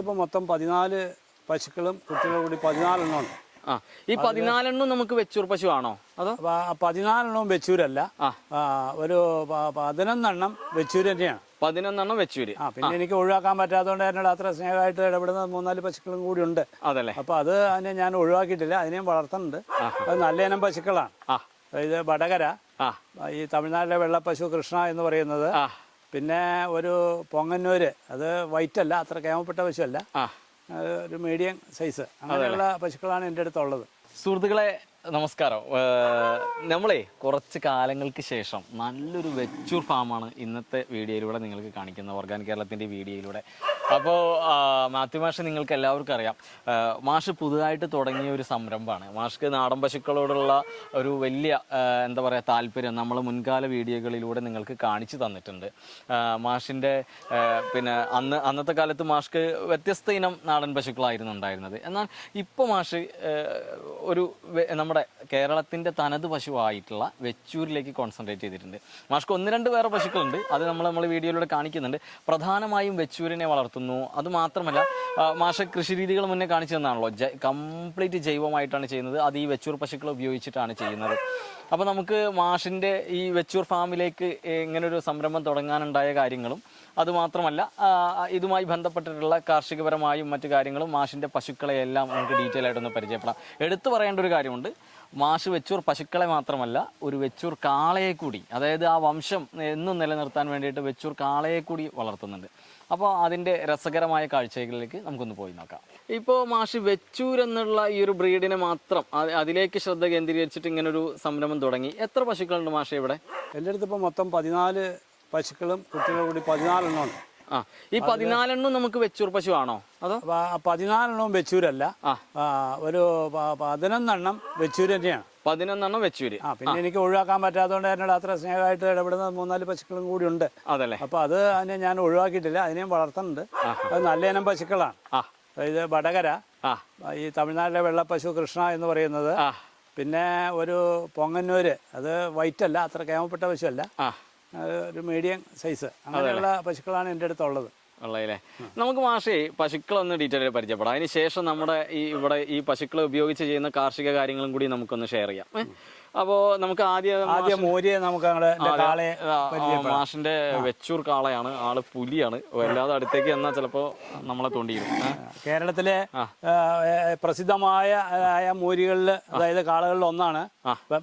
ഇപ്പോൾ മൊത്തം 14 പശുക്കളും കുട്ടികളും കൂടി 14 എണ്ണം ഉണ്ട്. ഈ 14 എണ്ണം നമുക്ക് വെച്ചൂർ പശു ആണോ? അതോ 14 എണ്ണവും വെച്ചൂരല്ല, ഒരു 11 എണ്ണം വെച്ചൂര് തന്നെയാണ്. 11 എണ്ണം വെച്ചൂര്. പിന്നെ എനിക്ക് ഒഴിവാക്കാൻ പറ്റാത്തതുകൊണ്ട് എന്നോട് അത്ര സ്നേഹമായിട്ട് ഇടപെടുന്ന 3-4 പശുക്കളും കൂടി ഉണ്ട്. അതല്ലേ? അപ്പൊ അതിനെ ഞാൻ ഒഴിവാക്കിയിട്ടില്ല, അതിനെയും വളർത്തുന്നുണ്ട്. അത് നല്ല ഇനം പശുക്കളാണ്. ഇത് വടകര, ഈ തമിഴ്നാട്ടിലെ വെള്ളപ്പശു കൃഷ്ണ എന്ന് പറയുന്നത്. പിന്നെ ഒരു പൊങ്ങന്നൂര്, അത് വൈറ്റ് അല്ല, അത്ര കേമപ്പെട്ട പശുവല്ല, ഒരു മീഡിയം സൈസ്, അങ്ങനെയുള്ള പശുക്കളാണ് എൻ്റെ അടുത്തുള്ളത്. സുഹൃത്തുക്കളെ നമസ്കാരം. നമ്മളെ കുറച്ച് കാലങ്ങൾക്ക് ശേഷം നല്ലൊരു വെച്ചൂർ ഫാമാണ് ഇന്നത്തെ വീഡിയോയിലൂടെ നിങ്ങൾക്ക് കാണിക്കുന്നത്, ഓർഗാനിക് കേരളത്തിൻ്റെ വീഡിയോയിലൂടെ. അപ്പോൾ മാത്യു മാഷ് നിങ്ങൾക്ക് എല്ലാവർക്കും അറിയാം, മാഷ് പുതുതായിട്ട് തുടങ്ങിയ ഒരു സംരംഭമാണ്. മാഷ്ക്ക് നാടൻ പശുക്കളോടുള്ള ഒരു വലിയ എന്താ പറയുക താല്പര്യം നമ്മൾ മുൻകാല വീഡിയോകളിലൂടെ നിങ്ങൾക്ക് കാണിച്ചു തന്നിട്ടുണ്ട്. മാഷിൻ്റെ പിന്നെ അന്നത്തെ കാലത്ത് മാഷ്ക്ക് വ്യത്യസ്ത ഇനം നാടൻ പശുക്കളായിരുന്നു ഉണ്ടായിരുന്നത്. എന്നാൽ ഇപ്പോൾ മാഷ് ഒരു നമ്മുടെ കേരളത്തിൻ്റെ തനത് പശുവായിട്ടുള്ള വെച്ചൂരിലേക്ക് കോൺസെൻട്രേറ്റ് ചെയ്തിട്ടുണ്ട്. മാഷ്ക്ക് 1-2 വേറെ പശുക്കളുണ്ട്, അത് നമ്മൾ വീഡിയോയിലൂടെ കാണിക്കുന്നുണ്ട്. പ്രധാനമായും വെച്ചൂരിനെ വളർത്തുന്നു. അതുമാത്രമല്ല മാഷ കൃഷി രീതികൾ മുന്നേ കാണിച്ചു തന്നാണല്ലോ, കംപ്ലീറ്റ് ജൈവമായിട്ടാണ് ചെയ്യുന്നത്. അത് ഈ വെച്ചൂർ പശുക്കൾ ഉപയോഗിച്ചിട്ടാണ് ചെയ്യുന്നത്. അപ്പോൾ നമുക്ക് മാഷിൻ്റെ ഈ വെച്ചൂർ ഫാമിലേക്ക് ഇങ്ങനൊരു സംരംഭം തുടങ്ങാനുണ്ടായ കാര്യങ്ങളും അതുമാത്രമല്ല ഇതുമായി ബന്ധപ്പെട്ടിട്ടുള്ള കാർഷികപരമായും മറ്റു കാര്യങ്ങളും മാഷിൻ്റെ പശുക്കളെയെല്ലാം നമുക്ക് ഡീറ്റെയിൽ ആയിട്ടൊന്ന് പരിചയപ്പെടാം. എടുത്തു പറയേണ്ട ഒരു കാര്യമുണ്ട്, മാഷ് വെച്ചൂർ പശുക്കളെ മാത്രമല്ല ഒരു വെച്ചൂർ കാളയെ കൂടി, അതായത് ആ വംശം എന്നും നിലനിർത്താൻ വേണ്ടിയിട്ട് വെച്ചൂർ കാളയെ കൂടി വളർത്തുന്നുണ്ട്. അപ്പോൾ അതിൻ്റെ രസകരമായ കാഴ്ചകളിലേക്ക് നമുക്കൊന്ന് പോയി നോക്കാം. ഇപ്പോൾ മാഷ് വെച്ചൂർ എന്നുള്ള ഈ ഒരു ബ്രീഡിനെ മാത്രം അതിലേക്ക് ശ്രദ്ധ കേന്ദ്രീകരിച്ചിട്ട് ഇങ്ങനൊരു സംരംഭം തുടങ്ങി. എത്ര പശുക്കളുണ്ട് മാഷ് ഇവിടെ? എൻ്റെ അടുത്ത് ഇപ്പോൾ മൊത്തം 14 പശുക്കളും കുട്ടികളും കൂടി 14 എണ്ണം ഉണ്ട്. ഈ 14 എണ്ണം നമുക്ക് വെച്ചൂർ പശു ആണോ? അതോ 14 എണ്ണവും വെച്ചൂരല്ല, ഒരു 11 എണ്ണം വെച്ചൂര് തന്നെയാണ്. 11 എണ്ണം വെച്ചൂര്. പിന്നെ എനിക്ക് ഒഴിവാക്കാൻ പറ്റാത്തതുകൊണ്ട് എന്നോട് അത്ര സ്നേഹമായിട്ട് ഇടപെടുന്ന 3-4 പശുക്കളും കൂടി ഉണ്ട്. അതല്ലേ? അപ്പൊ അതിനെ ഞാൻ ഒഴിവാക്കിയിട്ടില്ല, അതിനെയും വളർത്തുന്നുണ്ട്. അത് നല്ല ഇനം പശുക്കളാണ്. ഇത് വടകര, ഈ തമിഴ്നാട്ടിലെ വെള്ളപ്പശു കൃഷ്ണ എന്ന് പറയുന്നത്. പിന്നെ ഒരു പൊങ്ങന്നൂര്, അത് വൈറ്റ് അല്ല, അത്ര കേമപ്പെട്ട പശുവല്ല, ഒരു മീഡിയം സൈസ്, അങ്ങനെയുള്ള പശുക്കളാണ് എൻ്റെ അടുത്തുള്ളത്. ഉള്ളതല്ലേ? നമുക്ക് മാഷേ പശുക്കളൊന്ന് ഡീറ്റെയിൽ പരിചയപ്പെടാം. അതിന് ശേഷം നമ്മുടെ ഇവിടെ ഈ പശുക്കളെ ഉപയോഗിച്ച് ചെയ്യുന്ന കാർഷിക കാര്യങ്ങളും കൂടി നമുക്കൊന്ന് ഷെയർ ചെയ്യാം. അപ്പോൾ നമുക്ക് ആദ്യം മോരിയെ നമുക്ക് മാഷിന്റെ വെച്ചൂർ കാളയാണ്, ആള് പുലിയാണ്, വല്ലാതെ അടുത്തേക്ക് എന്നാൽ ചിലപ്പോ നമ്മളെ തോണ്ടിയിരുന്നു. കേരളത്തിലെ പ്രസിദ്ധമായ മോരികളിൽ, അതായത് കാളകളിൽ ഒന്നാണ്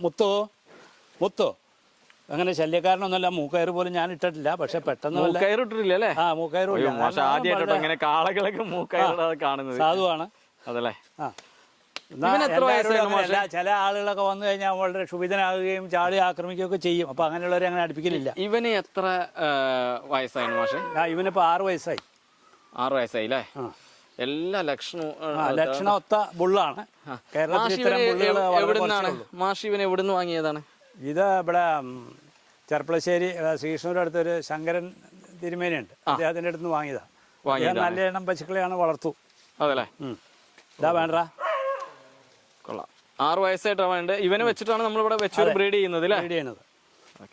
മുത്തോ. അങ്ങനെ ശല്യക്കാരനൊന്നുമല്ല, മൂക്കയറ് പോലും ഞാൻ ഇട്ടിട്ടില്ല. പക്ഷെ പെട്ടെന്ന് മൂക്കയറിട്ടില്ല അല്ലേ? ആദ്യമായിട്ടോ ഇങ്ങനെ കാളകളൊക്കെ മൂക്കയറ് കാണുന്നത്. സാധുവാണ് അതല്ലേ? ചില ആളുകളൊക്കെ വന്നു കഴിഞ്ഞാൽ വളരെ ക്ഷുഭിതനാകുകയും ചാടി ആക്രമിക്കുകയൊക്കെ ചെയ്യും. അപ്പൊ അങ്ങനെയുള്ളവരെ അങ്ങനെ അടുപ്പിക്കലില്ല. ഇവന് എത്ര വയസ്സായിരുന്നു മാഷെ? ഇവനിപ്പോ 6 വയസ്സായി. 6 വയസ്സായി അല്ലേ? എല്ലാ ലക്ഷണമൊത്ത ബുള്ളാണ്. എവിടുന്നാണ് മാഷ് ഇവൻ എവിടുന്ന് വാങ്ങിയതാണ്? ഇത് ഇവിടെ ചെർപ്പളശ്ശേരി ശ്രീകൃഷ്ണന്റെ അടുത്തൊരു ശങ്കരൻ തിരുമേനിയുണ്ട്, അദ്ദേഹത്തിന്റെ അടുത്ത് നിന്ന് വാങ്ങിയതാ. നല്ല എണ്ണം പശുക്കളെയാണ് വളർത്തു. അതല്ലേ? ഇതാ വേണ്ട, കൊള്ളാം. 6 വയസ്സായിട്ടാണ് വേണ്ടത്. ഇവനെ വെച്ചിട്ടാണ് നമ്മളിവിടെ വെച്ചൂർ ബ്രീഡ് ചെയ്യുന്നത്.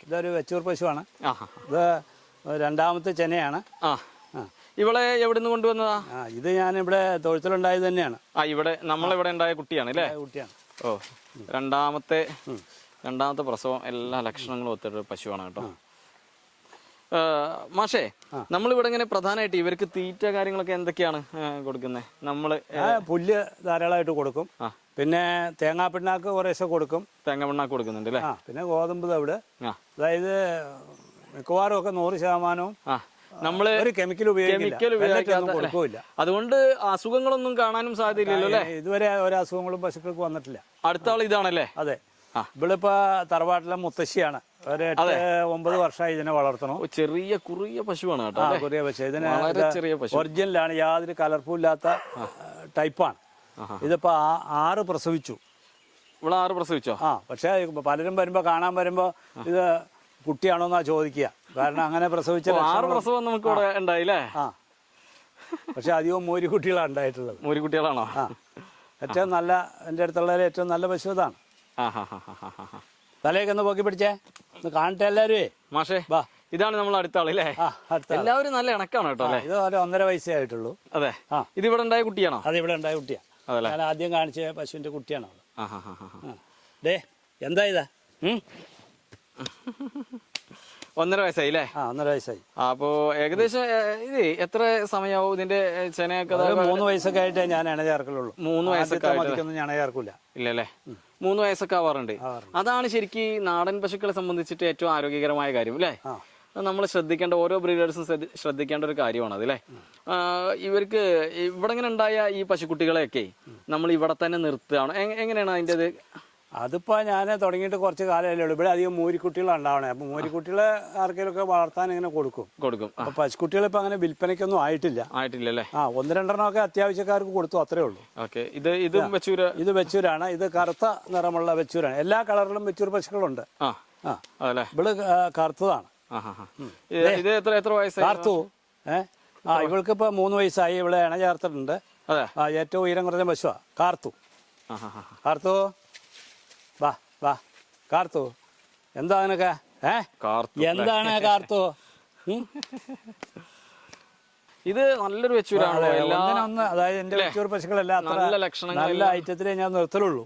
ഇതൊരു വെച്ചൂർ പശുവാണ്. ഇത് 2ാമത്തെ ചെനയാണ്. ഇവളെ എവിടുന്ന് കൊണ്ടുവന്നതാ? ഇത് ഞാൻ ഇവിടെ തൊഴുത്തിലുണ്ടായത് തന്നെയാണ്. ഇവിടെ നമ്മളിവിടെ ഉണ്ടായ കുട്ടിയാണ് അല്ലേ? കുട്ടിയാണ്. ഓ, രണ്ടാമത്തെ പ്രസവം. എല്ലാ ലക്ഷണങ്ങളും ഒത്തൊരു പശുവാണ് കേട്ടോ. മാഷേ, നമ്മളിവിടെ ഇങ്ങനെ പ്രധാനമായിട്ട് ഇവർക്ക് തീറ്റ കാര്യങ്ങളൊക്കെ എന്തൊക്കെയാണ് കൊടുക്കുന്നത്? നമ്മള് പുല്ല് ധാരാളമായിട്ട് കൊടുക്കും. പിന്നെ തേങ്ങാപ്പിണ്ണാക്ക് കുറേശ്ശെ കൊടുക്കും. തേങ്ങാപ്പിണ്ണാക്ക് കൊടുക്കുന്നുണ്ട് അല്ലേ? പിന്നെ ഗോതമ്പ് തവിട്, അതായത് മിക്കവാറും ഒക്കെ 100% നമ്മള് കെമിക്കൽ ഉപയോഗിക്കില്ല. അതുകൊണ്ട് അസുഖങ്ങളൊന്നും കാണാനും സാധ്യതയില്ലല്ലോ അല്ലേ? ഇതുവരെ ഒരു അസുഖങ്ങളും പശുക്കൾക്ക് വന്നിട്ടില്ല. അടുത്ത ആൾ ഇതാണല്ലേ? അതെ. ഇവളിപ്പോ തറവാട്ടിലെ മുത്തശ്ശിയാണ്. ഒരു 8-9 വർഷമായി ഇതിനെ വളർത്തണം. ചെറിയ കുറിയ പശുവാണ് കേട്ടോ. കുറിയ പശു. ഇതിന് ഒറിജിനലാണ്, യാതൊരു കലർപ്പുമില്ലാത്ത ടൈപ്പാണ്. ഇതിപ്പോ 6 പ്രസവിച്ചു. ഇവിടെ 6 പ്രസവിച്ചോ? പക്ഷെ പലരും വരുമ്പോ കാണാൻ വരുമ്പോ ഇത് കുട്ടിയാണോന്നാ ചോദിക്കുക. കാരണം അങ്ങനെ പ്രസവിച്ച 6 പ്രസവം നമുക്ക് ഇവിടെ ഉണ്ടായില്ലേ? പക്ഷെ അധികവും മോരിക്കുട്ടികളാണ് ഉണ്ടായിട്ടുള്ളത്. മോരിക്കുട്ടികളാണോ? ഏറ്റവും നല്ല, എൻ്റെ അടുത്തുള്ളതിൽ ഏറ്റവും നല്ല പശു ഇതാണ്. തലയൊക്കെ ഒന്ന് പൊക്കി പിടിച്ചേ, ഒന്ന് കാണട്ടെ എല്ലാവരും. മാഷേ, ഇതാണ് നമ്മൾ അടുത്ത ആള് അല്ലേ? എല്ലാവരും നല്ല ഇണക്കാണ് കേട്ടോ അല്ലേ? ഇത് ഒരു 1.5 വയസ്സേ ആയിട്ടുള്ളൂ. അതെ. ഇത് ഇവിടെ ഉണ്ടായ കുട്ടിയാണോ? അത് ഇവിടെ ഉണ്ടായ കുട്ടിയാണ്. ഞാൻ ആദ്യം കാണിച്ച പശുവിന്റെ കുട്ടിയാണ്. എന്താ ഇതാ 1.5 വയസ്സായി അല്ലേ? 1.5 വയസ്സായി. അപ്പോ ഏകദേശം ഇത് എത്ര സമയമാവും ഇതിന്റെ ചെനയൊക്കെ? 3 വയസ്സൊക്കെ ആയിട്ടേ ഞാൻ ഇണ ചേർക്കലുള്ളൂ. 3 വയസ്സൊക്കെ ഞാൻ ചേർക്കൂല. ഇല്ലല്ലേ? 3 വയസ്സൊക്കെ ആവാറുണ്ട്. അതാണ് ശരിക്കും നാടൻ പശുക്കളെ സംബന്ധിച്ചിട്ട് ഏറ്റവും ആരോഗ്യകരമായ കാര്യം അല്ലേ? നമ്മൾ ശ്രദ്ധിക്കേണ്ട, ഓരോ ബ്രീഡേഴ്സും ശ്രദ്ധിക്കേണ്ട ഒരു കാര്യമാണ് അതല്ലേ. ഇവർക്ക് ഇവിടെ ഇങ്ങനെ ഉണ്ടായ ഈ പശുക്കുട്ടികളെയൊക്കെ നമ്മൾ ഇവിടെ തന്നെ നിർത്തുകയാണ്. എങ്ങനെയാണ് അതിൻ്റെ? അതിപ്പോ ഞാൻ തുടങ്ങിയിട്ട് കുറച്ച് കാലമല്ലേ ഉള്ളൂ. ഇവിടെ അധികം മൂരിക്കുട്ടികളാണ് ഉണ്ടാവണേ. അപ്പൊ മൂരിക്കുട്ടികളെ ആർക്കെങ്കിലും ഒക്കെ വളർത്താൻ ഇങ്ങനെ കൊടുക്കും. അപ്പൊ പശുക്കുട്ടികൾ ഇപ്പൊ അങ്ങനെ വിൽപ്പനയ്ക്കൊന്നും ആയിട്ടില്ലല്ലേ? 1-2 അത്യാവശ്യക്കാർക്ക് കൊടുത്തു, അത്രേ ഉള്ളൂ. ഇത് വെച്ചൂരാണ്. ഇത് കറുത്ത നിറമുള്ള വെച്ചൂരാണ്. എല്ലാ കളറിലും വെച്ചൂർ പശുക്കളുണ്ട്. ഇവള് കറുത്തതാണ്. കാർത്തു ഇവൾക്ക് ഇപ്പൊ 3 വയസ്സായി. ഇവിടെ ഇണ ചേർത്തിട്ടുണ്ട്. ഏറ്റവും ഉയരം കുറഞ്ഞ പശുവാ കാർത്തു. വാ വാ കാർത്തു, എന്താ നിനക്ക്? എന്താണ് കാർത്തു? ഇത് നല്ലൊരു വെച്ചൂരാണ്. അതായത് എന്റെ വെച്ചൂർ പശുക്കളെല്ലാം നല്ല ഐറ്റത്തിലേ ഞാൻ നിർത്തലുള്ളൂ.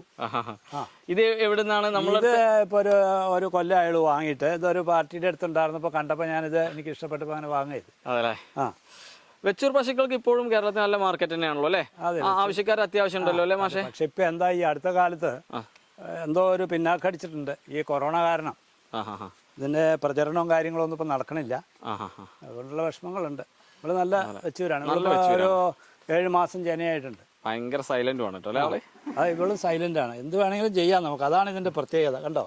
ഇത് എവിടുന്നാണ്? നമ്മളിത് ഇപ്പൊ ഒരു കൊല്ലം അയാൾ വാങ്ങിയിട്ട് ഇതൊരു പാർട്ടിയുടെ അടുത്തുണ്ടായിരുന്നപ്പോ കണ്ടപ്പോ ഞാനിത് എനിക്ക് ഇഷ്ടപ്പെട്ടപ്പോ അങ്ങനെ വാങ്ങിയത്. അതല്ലേ? വെച്ചൂർ പശുക്കൾക്ക് ഇപ്പോഴും കേരളത്തിൽ നല്ല മാർക്കറ്റ് തന്നെയാണല്ലോ അല്ലേ? ആവശ്യക്കാർ അത്യാവശ്യം ഉണ്ടല്ലോ അല്ലേ മാഷെ? പക്ഷെ ഇപ്പൊ എന്താ ഈ അടുത്ത കാലത്ത് എന്തോ ഒരു പിന്നാക്കടിച്ചിട്ടുണ്ട് ഈ കൊറോണ കാരണം. ഇതിന്റെ പ്രചരണവും കാര്യങ്ങളും ഒന്നും ഇപ്പൊ നടക്കണില്ല. അതുകൊണ്ടുള്ള വിഷമങ്ങളുണ്ട്. ഇവിടെ നല്ല വെച്ചൂരാണ്. ഒരു 7 മാസം ജനയായിട്ടുണ്ട്. ഭയങ്കര സൈലന്റ് ആണ് കേട്ടോ. ഇവള് സൈലന്റ് ആണ്. എന്ത് വേണമെങ്കിലും ചെയ്യാം നമുക്ക്. അതാണ് ഇതിന്റെ പ്രത്യേകത. കണ്ടോ,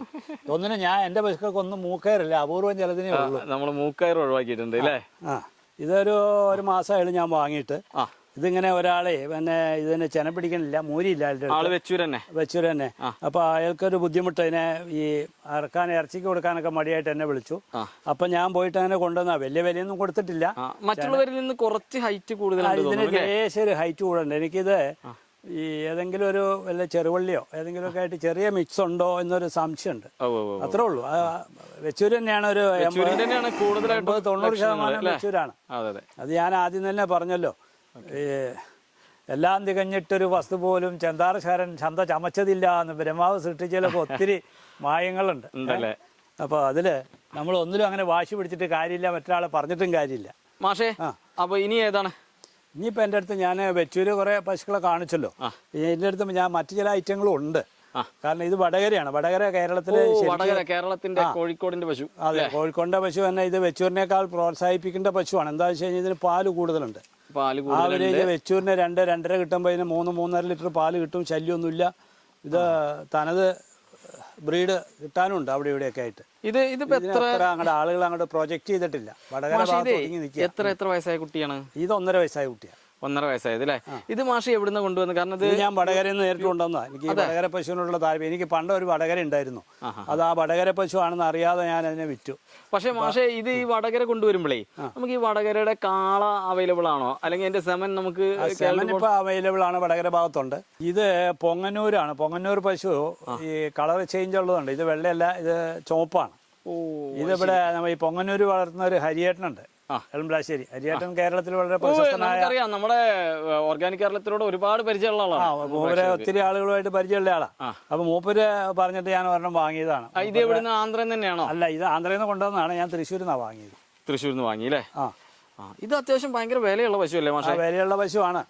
ഒന്നിനും ഞാൻ എന്റെ പശുക്കൾക്ക് ഒന്നും മൂക്കയറില്ല. അപൂർവം ചിലതിനേ ഉള്ളൂ. നമ്മൾ മൂക്കയർ ഒഴിവാക്കിയിട്ടുണ്ട് അല്ലേ? ഇതൊരു മാസമായാലും ഞാൻ വാങ്ങിയിട്ട്. ഇതിങ്ങനെ ഒരാളെ പിന്നെ ഇതിന് ചെന പിടിക്കണില്ല, മൂരിയില്ല. വെച്ചൂർ തന്നെ. അപ്പൊ അയാൾക്കൊരു ബുദ്ധിമുട്ട്. ഇതിനെ ഈ ഇറച്ചിക്ക് കൊടുക്കാനൊക്കെ മടിയായിട്ട് എന്നെ വിളിച്ചു. അപ്പൊ ഞാൻ പോയിട്ട് അങ്ങനെ കൊണ്ടുവന്ന വലിയ വിലയൊന്നും കൊടുത്തിട്ടില്ല. മറ്റുള്ളവരിൽ നിന്ന് കുറച്ച് ഹൈറ്റ് കൂടുതലാണ്. ഇതിന് ലേശം ഒരു ഹൈറ്റ് കൂടുതലുണ്ട്. എനിക്കിത് ഈ ഏതെങ്കിലും ഒരു വല്ല ചെറുവള്ളിയോ ഏതെങ്കിലും ഒക്കെ ആയിട്ട് ചെറിയ മിക്സ് ഉണ്ടോ എന്നൊരു സംശയമുണ്ട്. അത്രേ ഉള്ളൂ. വെച്ചൂർ തന്നെയാണ്. ഒരു 80-90% വെച്ചൂരാണ്. അത് ഞാൻ ആദ്യം തന്നെ പറഞ്ഞല്ലോ. എല്ലാം തികഞ്ഞിട്ടൊരു വസ്തു പോലും ചന്താരശാരൻ ചന്ത ചമച്ചതില്ല എന്ന് ബ്രഹ്മാവ് സൃഷ്ടിച്ചതിലൊക്കെ ഒത്തിരി മായങ്ങളുണ്ട്. അപ്പൊ അതില് നമ്മൾ ഒന്നിലും അങ്ങനെ വാശി പിടിച്ചിട്ട് കാര്യമില്ല, മറ്റൊരാളെ പറഞ്ഞിട്ടും കാര്യമില്ല. മാഷേ, അപ്പൊ ഇനി ഏതാണ്? ഇനിയിപ്പോ എന്റെ അടുത്ത് ഞാൻ വെച്ചൂര് കുറെ പശുക്കളെ കാണിച്ചല്ലോ. എന്റെ അടുത്ത് ഞാൻ മറ്റു ചില ഐറ്റങ്ങളും ഉണ്ട്. കാരണം ഇത് വടകരയാണ്. വടകര കേരളത്തിന്റെ കോഴിക്കോടിന്റെ പശു. അതെ, കോഴിക്കോടിന്റെ പശു തന്നെ. ഇത് വെച്ചൂരിനേക്കാൾ പ്രോത്സാഹിപ്പിക്കേണ്ട പശുവാണ്. എന്താ വെച്ച് കഴിഞ്ഞാൽ ഇതിന് പാല് കൂടുതലുണ്ട്. ആവറേജ് വെച്ചൂരിന് 2-2.5 കിട്ടുമ്പോൾ ഇതിന് 3-3.5 ലിറ്റർ പാല് കിട്ടും. ശല്യമൊന്നുമില്ല. ഇത് തനത് ബ്രീഡ് കിട്ടാനുണ്ട് അവിടെ ഇവിടെയൊക്കെ ആയിട്ട്. അങ്ങോട്ട് ആളുകൾ അങ്ങോട്ട് പ്രൊജക്ട് ചെയ്തിട്ടില്ല. വടകര എത്ര വയസ്സായ കുട്ടിയാണ് ഇത്? 1.5 വയസ്സായ കുട്ടിയാണ്. 1.5 വയസ്സായത് അല്ലേ? ഇത് മാഷി എവിടുന്ന് കൊണ്ടുവന്നു? കാരണം ഇത് ഞാൻ വടകരയിൽ നിന്ന് നേരിട്ട് കൊണ്ടുവന്നാ. എനിക്ക് വടകര പശുവിനുള്ള താല്പര്യം. എനിക്ക് പണ്ട് ഒരു വടകര ഉണ്ടായിരുന്നു. അത് ആ വടകര പശു ആണെന്ന് അറിയാതെ ഞാൻ അതിനെ വിറ്റു. പക്ഷെ മാഷെ, ഇത് ഈ വടകര കൊണ്ടുവരുമ്പോഴേ നമുക്ക് ഈ വടകരയുടെ കാള അവൈലബിൾ ആണോ? അല്ലെങ്കിൽ എന്റെ സെമൻ നമുക്ക് ഇപ്പൊ അവൈലബിൾ ആണ്. വടകര ഭാഗത്തുണ്ട്. ഇത് പൊങ്ങന്നൂരാണ്. പൊങ്ങന്നൂർ പശു ഈ കളർ ചേഞ്ച് ഉള്ളതുണ്ട്. ഇത് വെള്ളയല്ല, ഇത് ചുവപ്പാണ്. ഇതിവിടെ ഈ പൊങ്ങന്നൂര് വളർത്തുന്ന ഒരു ഹരിയേട്ടനുണ്ട്, എളമ്പ്ലാശ്ശേരി. ഹരിയേട്ടൻ കേരളത്തിൽ വളരെ പ്രശസ്തനായ, നമ്മുടെ ഓർഗാനിക് കേരളത്തിലൂടെ ഒരുപാട് പരിചയമുള്ള ആളാണ്. മൂപ്പര് ഒത്തിരി ആളുകളുമായിട്ട് പരിചയമുള്ള ആളാ. അപ്പൊ മൂപ്പര് പറഞ്ഞിട്ട് ഞാൻ ഒരെണ്ണം വാങ്ങിയതാണ്. ഇത് എവിടുന്ന്? ആന്ധ്രയിൽ തന്നെയാണോ? അല്ല, ഇത് ആന്ധ്രയിൽ നിന്ന് കൊണ്ടുവന്നതാണ്. ഞാൻ തൃശ്ശൂരിൽ നിന്നാണ് വാങ്ങിയത്. തൃശ്ശൂരിൽ നിന്ന് വാങ്ങി അല്ലേ? ഇത് അത്യാവശ്യം ഭയങ്കര വിലയുള്ള പശു അല്ലേ മാഷെ? വിലയുള്ള പശുവാണ്.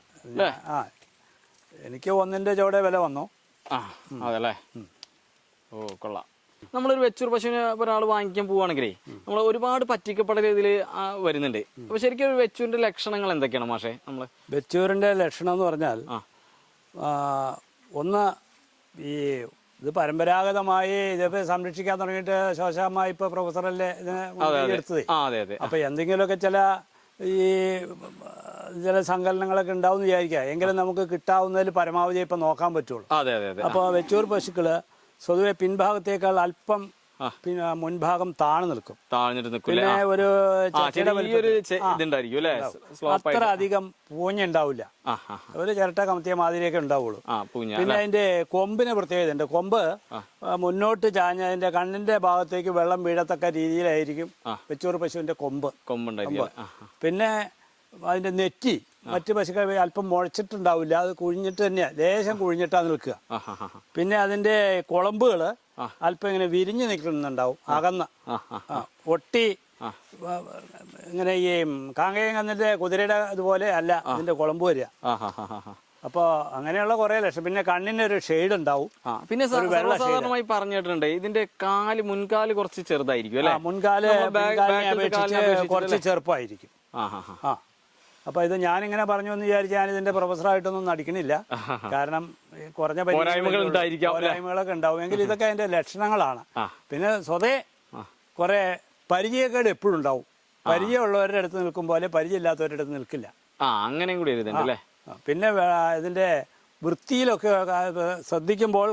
എനിക്ക് 1ന്റെ ചോടെ വില വന്നു. അതല്ലേ? ഓ, കൊള്ളാം. നമ്മളൊരു വെച്ചൂർ പശുവിനെ ഒരാൾ വാങ്ങിക്കാൻ പോവുകയാണെങ്കിലേ നമ്മൾ ഒരുപാട് പറ്റിക്കപ്പെട്ട രീതിയിൽ വരുന്നുണ്ട്. അപ്പൊ ശരിക്കും ഒരു വെച്ചൂരിന്റെ ലക്ഷണങ്ങൾ എന്തൊക്കെയാണ് മാഷെ? വെച്ചൂരിന്റെ ലക്ഷണം എന്ന് പറഞ്ഞാൽ, ഒന്ന് ഈ ഇത് പരമ്പരാഗതമായി ഇതിപ്പോ സംരക്ഷിക്കാൻ തുടങ്ങിയിട്ട് ശോശമായി ഇപ്പൊ പ്രൊഫസറല്ലേ ഇതിനെ എടുത്തത്. അപ്പൊ എന്തെങ്കിലുമൊക്കെ ചില സങ്കലനങ്ങളൊക്കെ ഉണ്ടാവും എന്ന് വിചാരിക്കുക. എങ്കിലും നമുക്ക് കിട്ടാവുന്നതിൽ പരമാവധി ഇപ്പൊ നോക്കാൻ പറ്റുള്ളൂ. അപ്പൊ വെച്ചൂർ പശുക്കള് സ്വതുവെ പിൻഭാഗത്തേക്കാൾ അല്പം പിന്നെ മുൻഭാഗം താഴ്ന്നിട്ട് നിൽക്കും. പിന്നെ ഒരു ഇതുണ്ടായിരിക്കും അല്ലേ, അത്ര അധികം പൂഞ്ഞുണ്ടാവില്ല, ഒരു ചിരട്ട കമത്തിയ മാതിരിയൊക്കെ ഉണ്ടാവുള്ളൂ. പിന്നെ അതിന്റെ കൊമ്പിന് പ്രത്യേകത ഉണ്ട്. കൊമ്പ് മുന്നോട്ട് ചാഞ്ഞ അതിന്റെ കണ്ണിന്റെ ഭാഗത്തേക്ക് വെള്ളം വീഴത്തക്ക രീതിയിലായിരിക്കും വെച്ചൂർ പശുവിന്റെ കൊമ്പ്. പിന്നെ അതിന്റെ നെറ്റി മറ്റു പശുക്കൾ അല്പം മുഴച്ചിട്ടുണ്ടാവില്ല, അത് കുഴിഞ്ഞിട്ട് തന്നെയാ, ലേശം കുഴിഞ്ഞിട്ടാ നിൽക്കുക. പിന്നെ അതിന്റെ കുളമ്പുകള് അല്പം ഇങ്ങനെ വിരിഞ്ഞു നിൽക്കുന്നുണ്ടാവും, അകന്ന് ഒട്ടി ഇങ്ങനെ ഈ കാങ്കയം കന്നിന്റെ കുതിരയുടെ അതുപോലെ അല്ല ഇതിന്റെ കുളമ്പ് വരിക. അപ്പൊ അങ്ങനെയുള്ള കുറെ ലക്ഷണം. പിന്നെ കണ്ണിന് ഒരു ഷെയ്ഡ് ഉണ്ടാവും. പിന്നെ സാധാരണമായി പറഞ്ഞിട്ടുണ്ട് ഇതിന്റെ മുൻകാല് കുറച്ച് ചെറുതായിരിക്കും അല്ലെ, മുൻകാല് കുറച്ച് ചെറുപ്പമായിരിക്കും. അപ്പൊ ഇത് ഞാനിങ്ങനെ പറഞ്ഞു എന്ന് വിചാരിച്ച് ഞാൻ ഇതിന്റെ പ്രൊഫസറായിട്ടൊന്നും നടിക്കണില്ല, കാരണം കുറഞ്ഞ പോരായ്മകളൊക്കെ ഉണ്ടാവും. എങ്കിൽ ഇതൊക്കെ അതിന്റെ ലക്ഷണങ്ങളാണ്. പിന്നെ സ്വതേ കുറെ പരിചയക്കേട് എപ്പോഴും ഉണ്ടാവും. പരിചയമുള്ളവരുടെ അടുത്ത് നിൽക്കും പോലെ പരിചയമില്ലാത്തവരുടെ അടുത്ത് നിൽക്കില്ല. അങ്ങനെയും കൂടി എഴുതണ്ടല്ലേ. പിന്നെ ഇതിന്റെ വൃത്തിയിലൊക്കെ ശ്രദ്ധിക്കുമ്പോൾ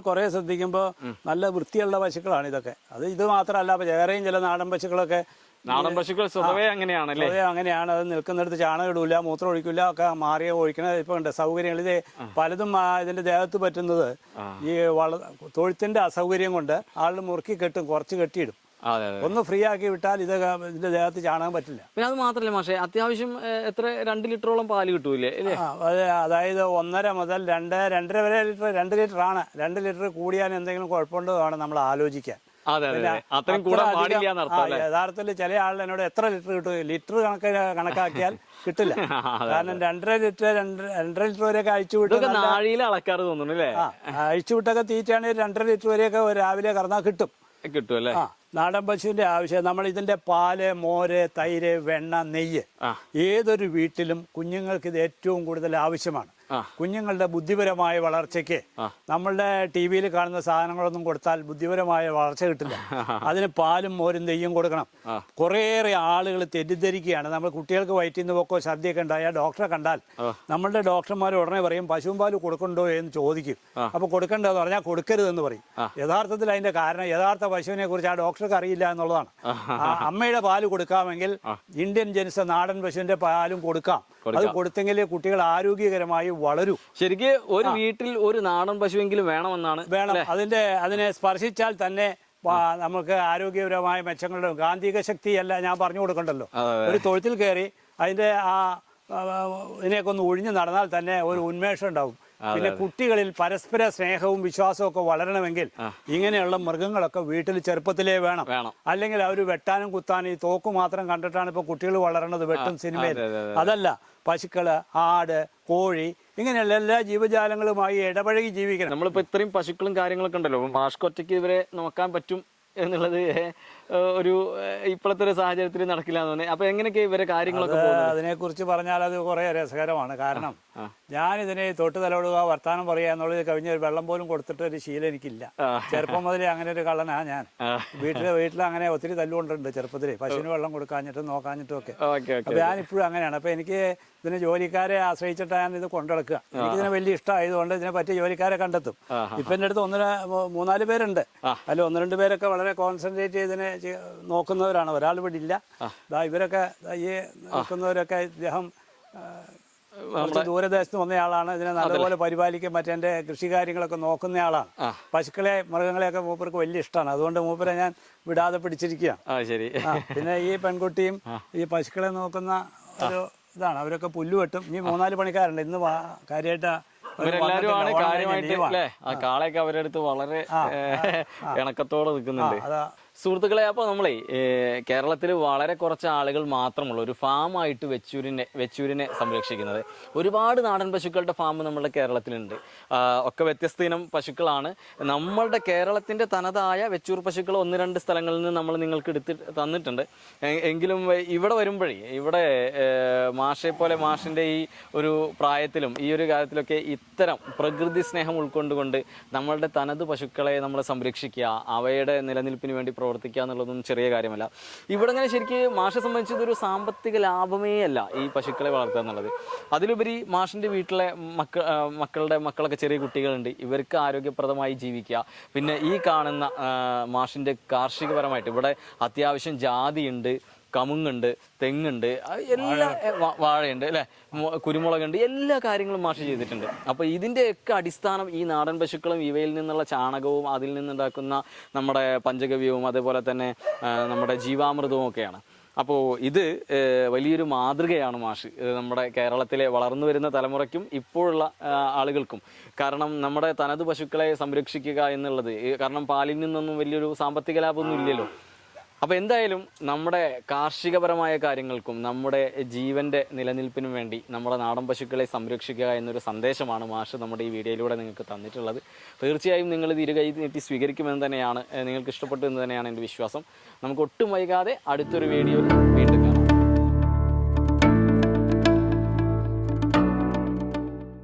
നല്ല വൃത്തിയുള്ള പശുക്കളാണ് ഇതൊക്കെ. ഇത് മാത്രമല്ല, അപ്പൊ വേറെയും ചില നാടൻ പശുക്കളൊക്കെ, നാടൻ പശുക്കൾ സ്വതവേ അങ്ങനെയാണല്ലേ, അങ്ങനെയാണ്. അത് നിൽക്കുന്നിടത്ത് ചാണകം ഇടൂല, മൂത്രം ഒഴിക്കില്ല, ഒക്കെ മാറിയ ഒഴിക്കണ ഇപ്പൊ ഉണ്ട് സൗകര്യങ്ങൾ. ഇത് പലതും ഇതിന്റെ ദേഹത്ത് പറ്റുന്നത് ഈ തൊഴുത്തിന്റെ അസൗകര്യം കൊണ്ട് ആൾ മുറുക്കി കെട്ടും, കുറച്ച് കെട്ടിയിടും. ഒന്ന് ഫ്രീ ആക്കി വിട്ടാൽ ഇതിന്റെ ദേഹത്ത് ചാണകം പറ്റില്ല. പിന്നെ അത് മാത്രമല്ല മാഷേ, അത്യാവശ്യം എത്ര 2 ലിറ്ററോളം പാല് കിട്ടൂലേ? അതായത് 1.5 മുതൽ 2.5 വരെ ലിറ്റർ. 2 ലിറ്റർ ആണ്. 2 ലിറ്റർ കൂടിയാൽ എന്തെങ്കിലും കുഴപ്പമുണ്ടോ വേണം നമ്മൾ ആലോചിക്കാൻ. യഥാർത്ഥത്തിൽ ചില ആളുകൾ എന്നോട് എത്ര ലിറ്റർ കിട്ടും, ലിറ്റർ കണക്കാക്കിയാൽ കിട്ടില്ല. കാരണം 2.5 ലിറ്റർ 2.5 ലിറ്റർ വരെയൊക്കെ അഴിച്ചുവിട്ടൊക്കെ തീറ്റയാണെങ്കിൽ 2.5 ലിറ്റർ വരെയൊക്കെ രാവിലെ കറന്നാൽ കിട്ടും. നാടൻ പശുവിന്റെ ആവശ്യം നമ്മൾ ഇതിന്റെ പാല്, മോര്, തൈര്, വെണ്ണ, നെയ്യ് ഏതൊരു വീട്ടിലും കുഞ്ഞുങ്ങൾക്ക് ഇത് ഏറ്റവും കൂടുതൽ ആവശ്യമാണ്. കുഞ്ഞുങ്ങളുടെ ബുദ്ധിപരമായ വളർച്ചയ്ക്ക് നമ്മളുടെ ടി-വിയിൽ കാണുന്ന സാധനങ്ങളൊന്നും കൊടുത്താൽ ബുദ്ധിപരമായ വളർച്ച കിട്ടില്ല. അതിന് പാലും മോരും നെയ്യും കൊടുക്കണം. കുറേയേറെ ആളുകൾ തെറ്റിദ്ധരിക്കുകയാണ്. നമ്മൾ കുട്ടികൾക്ക് വയറ്റിൽ നിന്ന് പോക്കോ ഛർദിയൊക്കെ ഉണ്ടായാൽ ഡോക്ടറെ കണ്ടാൽ നമ്മളുടെ ഡോക്ടർമാർ ഉടനെ പറയും പശുവും പാല് കൊടുക്കണ്ടോ എന്ന് ചോദിക്കും. അപ്പൊ കൊടുക്കണ്ടെന്ന് പറഞ്ഞാൽ കൊടുക്കരുതെന്ന് പറയും. യഥാർത്ഥത്തിൽ അതിന്റെ കാരണം യഥാർത്ഥ പശുവിനെ കുറിച്ച് ആ ഡോക്ടർക്ക് അറിയില്ല എന്നുള്ളതാണ്. അമ്മയുടെ പാല് കൊടുക്കാമെങ്കിൽ ഇന്ത്യൻ ജനിച്ച നാടൻ പശുവിന്റെ പാലും കൊടുക്കാം. അത് കൊടുത്തെങ്കിൽ കുട്ടികൾ ആരോഗ്യകരമായി വളരും. ശരിക്കും ഒരു വീട്ടിൽ ഒരു നാടൻ പശുവെങ്കിലും വേണം. അതിനെ സ്പർശിച്ചാൽ തന്നെ നമുക്ക് ആരോഗ്യപരമായ മെച്ചങ്ങളുടെ ഗാന്ധിക ശക്തിയല്ല ഞാൻ പറഞ്ഞു കൊടുക്കണ്ടല്ലോ. ഒരു തൊഴുത്തിൽ കയറി അതിന്റെ ഇതിനെയൊക്കെ ഒന്ന് ഒഴിഞ്ഞു നടന്നാൽ തന്നെ ഒരു ഉന്മേഷം ഉണ്ടാവും. പിന്നെ കുട്ടികളിൽ പരസ്പര സ്നേഹവും വിശ്വാസവും ഒക്കെ വളരണമെങ്കിൽ ഇങ്ങനെയുള്ള മൃഗങ്ങളൊക്കെ വീട്ടിൽ ചെറുപ്പത്തിലേ വേണം. അല്ലെങ്കിൽ അവർ വെട്ടാനും കുത്താനും ഈ തോക്ക് മാത്രം കണ്ടിട്ടാണ് ഇപ്പൊ കുട്ടികൾ വളരണത് വെട്ടും സിനിമയിൽ. അതല്ല, പശുക്കള്, ആട്, കോഴി, ഇങ്ങനെയുള്ള എല്ലാ ജീവജാലങ്ങളുമായി ഇടപഴകി ജീവിക്കണം. നമ്മളിപ്പോ ഇത്രയും പശുക്കളും കാര്യങ്ങളൊക്കെ ഉണ്ടല്ലോ, മാഷ്കൊറ്റയ്ക്ക് ഇവരെ നോക്കാൻ പറ്റും എന്നുള്ളത് ഒരു ഇപ്പോഴത്തെ ഒരു സാഹചര്യത്തിൽ നടക്കില്ല എന്ന് തോന്നി. അപ്പൊ എങ്ങനെയൊക്കെ ഇവരെ കാര്യങ്ങളൊക്കെ അതിനെക്കുറിച്ച് പറഞ്ഞാൽ അത് കുറെ രസകരമാണ്. കാരണം ഞാൻ ഇതിനെ തൊട്ട് തലോടുക, വർത്താനം പറയുക എന്നുള്ളത് കഴിഞ്ഞ ഒരു വെള്ളം പോലും കൊടുത്തിട്ട് ഒരു ശീലം എനിക്കില്ല. ചെറുപ്പം മുതലേ അങ്ങനെ ഒരു കള്ളനാ ഞാൻ. വീട്ടിൽ അങ്ങനെ ഒത്തിരി തല്ലുകൊണ്ടുണ്ട് ചെറുപ്പത്തില്, പശുവിന് വെള്ളം കൊടുക്കാഞ്ഞിട്ടും നോക്കാഞ്ഞിട്ടും ഒക്കെ. അപ്പൊ ഞാനിപ്പോഴും അങ്ങനെയാണ്. അപ്പൊ എനിക്ക് ഇതിന് ജോലിക്കാരെ ആശ്രയിച്ചിട്ടാണ് ഞാൻ ഇത് കൊണ്ടുനടക്കുക. എനിക്കിതിനെ വലിയ ഇഷ്ടമായതുകൊണ്ട് ഇതിനെ പറ്റിയ ജോലിക്കാരെ കണ്ടെത്തും. ഇപ്പൊ എൻ്റെ അടുത്ത് 3-4 പേരുണ്ട്. അതിൽ 1-2 പേരൊക്കെ വളരെ കോൺസെൻട്രേറ്റ് ചെയ്തിനെ നോക്കുന്നവരാണ്. ഒരാൾ ഇവിടെ ഇല്ല. ഇവരൊക്കെ ഈ നോക്കുന്നവരൊക്കെ ഇദ്ദേഹം ദൂരദേശത്ത് വന്നയാളാണ്. ഇതിനെ നല്ലപോലെ പരിപാലിക്കാൻ മറ്റേ കൃഷി കാര്യങ്ങളൊക്കെ നോക്കുന്നയാളാണ്. പശുക്കളെ, മൃഗങ്ങളെയൊക്കെ മൂപ്പർക്ക് വലിയ ഇഷ്ടമാണ്. അതുകൊണ്ട് മൂപ്പരെ ഞാൻ വിടാതെ പിടിച്ചിരിക്കുകയാണ്. പിന്നെ ഈ പെൺകുട്ടിയും ഈ പശുക്കളെ നോക്കുന്ന ഒരു ഇതാണ്. അവരൊക്കെ പുല്ല് വെട്ടും. ഇനി 3-4 പണിക്കാരുണ്ട്. ഇന്ന് കാര്യമായിട്ട് കാളയൊക്കെ അവരുടെ അടുത്ത് വളരെ ഇണക്കത്തോടെ നിൽക്കുന്നുണ്ട്. സുഹൃത്തുക്കളെ, അപ്പോൾ നമ്മളെ കേരളത്തിൽ വളരെ കുറച്ച് ആളുകൾ മാത്രമുള്ള ഒരു ഫാമായിട്ട് വെച്ചൂരിനെ സംരക്ഷിക്കുന്നത്. ഒരുപാട് നാടൻ പശുക്കളുടെ ഫാം നമ്മുടെ കേരളത്തിലുണ്ട്. ഒക്കെ വ്യത്യസ്ത ഇനം പശുക്കളാണ്. നമ്മളുടെ കേരളത്തിൻ്റെ തനതായ വെച്ചൂർ പശുക്കൾ 1-2 സ്ഥലങ്ങളിൽ നിന്ന് നമ്മൾ നിങ്ങൾക്ക് തന്നിട്ടുണ്ട്. എങ്കിലും ഇവിടെ വരുമ്പോഴേ ഇവിടെ മാഷിൻ്റെ ഈ ഒരു പ്രായത്തിലും ഈ ഒരു കാര്യത്തിലൊക്കെ ഇത്തരം പ്രകൃതി സ്നേഹം ഉൾക്കൊണ്ടുകൊണ്ട് നമ്മളുടെ തനത് പശുക്കളെ നമ്മൾ സംരക്ഷിക്കുക, അവയുടെ നിലനിൽപ്പിന് വേണ്ടി പ്രവർത്തിക്കുക എന്നുള്ളതൊന്നും ചെറിയ കാര്യമല്ല. ഇവിടെ ഇങ്ങനെ ശരിക്കും മാഷെ സംബന്ധിച്ച് ഇതൊരു സാമ്പത്തിക ലാഭമേ അല്ല ഈ പശുക്കളെ വളർത്തുക എന്നുള്ളത്. അതിലുപരി മാഷിൻ്റെ വീട്ടിലെ മക്കളൊക്കെ ചെറിയ കുട്ടികളുണ്ട്, ഇവർക്ക് ആരോഗ്യപ്രദമായി ജീവിക്കുക. പിന്നെ ഈ കാണുന്ന മാഷിൻ്റെ കാർഷികപരമായിട്ട് ഇവിടെ അത്യാവശ്യം ജാതിയുണ്ട്, കമുങ്ങുണ്ട്, തെങ്ങുണ്ട്, എല്ലാ വാഴയുണ്ട് അല്ലേ, കുരുമുളകുണ്ട്, എല്ലാ കാര്യങ്ങളും മാഷ് ചെയ്തിട്ടുണ്ട്. അപ്പോൾ ഇതിൻ്റെയൊക്കെ അടിസ്ഥാനം ഈ നാടൻ പശുക്കളും ഇവയിൽ നിന്നുള്ള ചാണകവും അതിൽ നിന്നുണ്ടാക്കുന്ന നമ്മുടെ പഞ്ചഗവ്യവും അതേപോലെ തന്നെ നമ്മുടെ ജീവാമൃതവും ഒക്കെയാണ്. അപ്പോൾ ഇത് വലിയൊരു മാതൃകയാണ് മാഷ് നമ്മുടെ കേരളത്തിലെ വളർന്നു വരുന്ന തലമുറയ്ക്കും ഇപ്പോഴുള്ള ആളുകൾക്കും. കാരണം നമ്മുടെ തനത് പശുക്കളെ സംരക്ഷിക്കുക എന്നുള്ളത്, കാരണം പാലിൽ നിന്നൊന്നും വലിയൊരു സാമ്പത്തിക ലാഭമൊന്നും ഇല്ലല്ലോ. അപ്പോൾ എന്തായാലും നമ്മുടെ കാർഷികപരമായ കാര്യങ്ങൾക്കും നമ്മുടെ ജീവൻ്റെ നിലനിൽപ്പിനും വേണ്ടി നമ്മുടെ നാടൻ പശുക്കളെ സംരക്ഷിക്കുക എന്നൊരു സന്ദേശമാണ് മാഷ് നമ്മുടെ ഈ വീഡിയോയിലൂടെ നിങ്ങൾക്ക് തന്നിട്ടുള്ളത്. തീർച്ചയായും നിങ്ങളിത് ഇരുകൈ നീട്ടി സ്വീകരിക്കുമെന്ന് തന്നെയാണ്, നിങ്ങൾക്ക് ഇഷ്ടപ്പെട്ടു എന്ന് തന്നെയാണ് എൻ്റെ വിശ്വാസം. നമുക്ക് ഒട്ടും വൈകാതെ അടുത്തൊരു വീഡിയോയിൽ വീണ്ടും